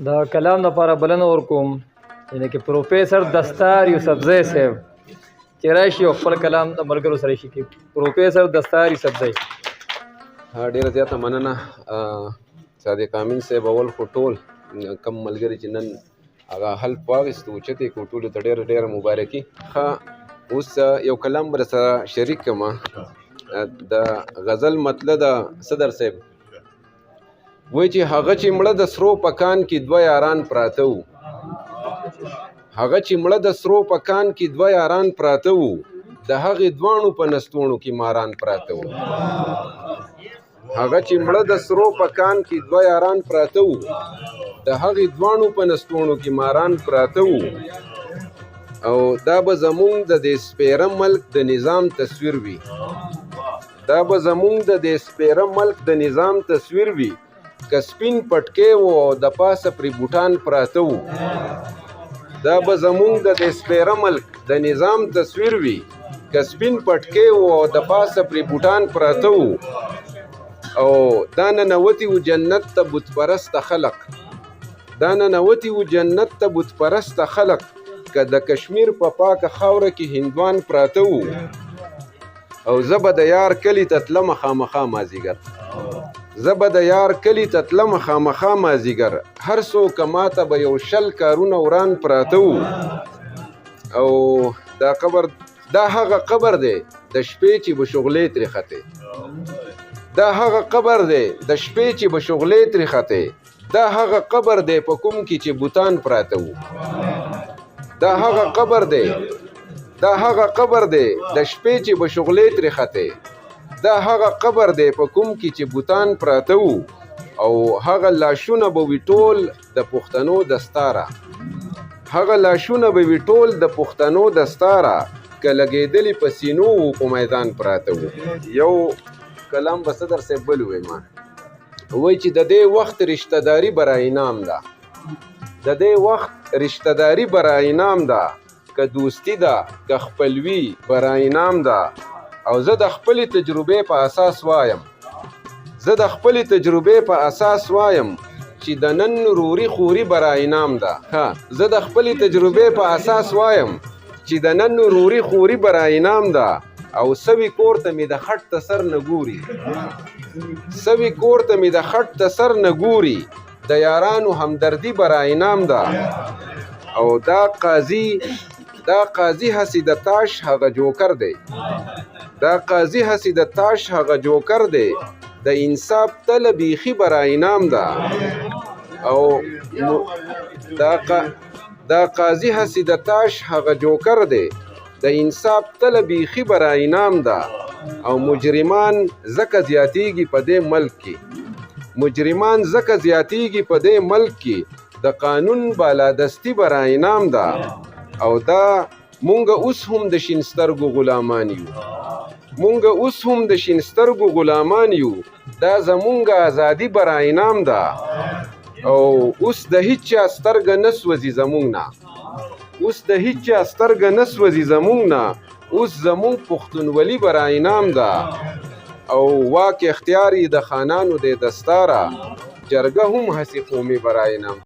د کلام لپاره بلنه ورکوم یعنې کې پروفیسر دستار یوسفزی صاحب چې راشي او خپل کلام د ملګرو سره شي کوي. پروفیسر دستار یوسفزی. ډیره زیاته مننه صادق امین صاحب. اول خو ټول کم ملګري چې نن هغه حلف واخیستو اوچتې کړو ټولو ته ډیره ډیره مبارکي. ښه اوس یو کلام به سره شریک کړم. د غزل مطلب د صدر صاحب وایي چې هغه چې مړه د سرو په کان کې دوه یاران پراته وو، هغه چې مړه د سرو په کان کې دوه یاران پراته وو، د هغې دواړو په نستوڼو کې ماران پراته وو. هغه چې مړه د سرو په کان کې دوه یاران پراته وو، د هغې دواړو په نستوڼو کې ماران پراته وو. او دا به زمونږ د دې سپېره ملک د نظام تصویر وي، دا به زمونږ د دې سپېره ملک د نظام تصویر وي. که سپین پټکی و او د پاسه پرې بوټان پراته وو، دا به زمونږ د دې سپېره ملک د نظام تصویر وي. که سپین پټکی و او د پاسه پرې بوټان پراته وو. او دا ننوتي وو جنت ته بت پرسته خلق، دا ننوتي وو جنت ته بت پرسته خلق. که د کشمیر په پاکه خاوره کې هندوان پراته وو. او زه به د یار کلي ته تلمه خامخا مازدیګر، زه به د یار کلي ته تلمه خامخا مازدیګر. هر څوک ماته به یو شل کارونه وران پراته وو. او دا قبر دا هغه قبر دی د شپې چې به شغلې ترې ختې، دا هغه قبر دی د شپې چې به شغلې ترې ختې. دا هغه قبر دی په کوم کې چې بوتان پراته وو، دا هغه قبر دی، دا هغه قبر دی د شپې چې به شغلې ترې ختې. دا هغه قبر دی په کوم کې چې بوتان پراته وو. او هغه لاشونه به وي ټول د پښتنو دستاره، هغه لاشونه به وي ټول د پښتنو دستاره. که لګېدلي په سینو وو په میدان پراته وو. یو کلام به صدر صاحب بل ووایي ما وایي چې د دې وخت رشته داري به را انعام ده، د دې وخت رشته داري به را انعام ده. که دوستی ده که خپلوي به را انعام ده. او زه د خپلې تجربې په اساس وایم، زه د خپلې تجربې په اساس وایم چې د نن روري خوري به را انعام ده. ښه زه د خپلې تجربې په اساس وایم چې د نن روري خوري به را انعام ده. او سوي کور ته مې د خټ ته سر نه ګوري، سوي کور ته مې د خټ ته سر نه ګوري. د یارانو همدردي به را انعام ده. او دا قاضي هسې د تاش هغه جوکر دی، دا قاضي هسې د تاش هغه جوکر دی. د انصاف تله بیخي به را انعام ده. او دا قاضي هسې د تاش هغه جوکر دی، د انصاف تله بیخي به را انعام ده. او مجرمان ځکه زیاتیږي په دې ملک کې، مجرمان ځکه زیاتیږي په دې ملک کې. د قانون بالادستي به را انعام ده. او دا مونږ اوس هم د شین سترګو غلامان یو، مونږ اوس هم د شین سترګو غلامان یو. دا زمونږ ازادي به را انعام ده. او اوس د هیچا سترګه نه سوځي زمونږ نه، اوس د هیچا سترګه نه سوځي زمونږ نه. اوس زمونږ پښتونولي به را انعام ده. او واک اختیار یې د خانانو دی دستاره. جرګه هم هسې قومي به را انعام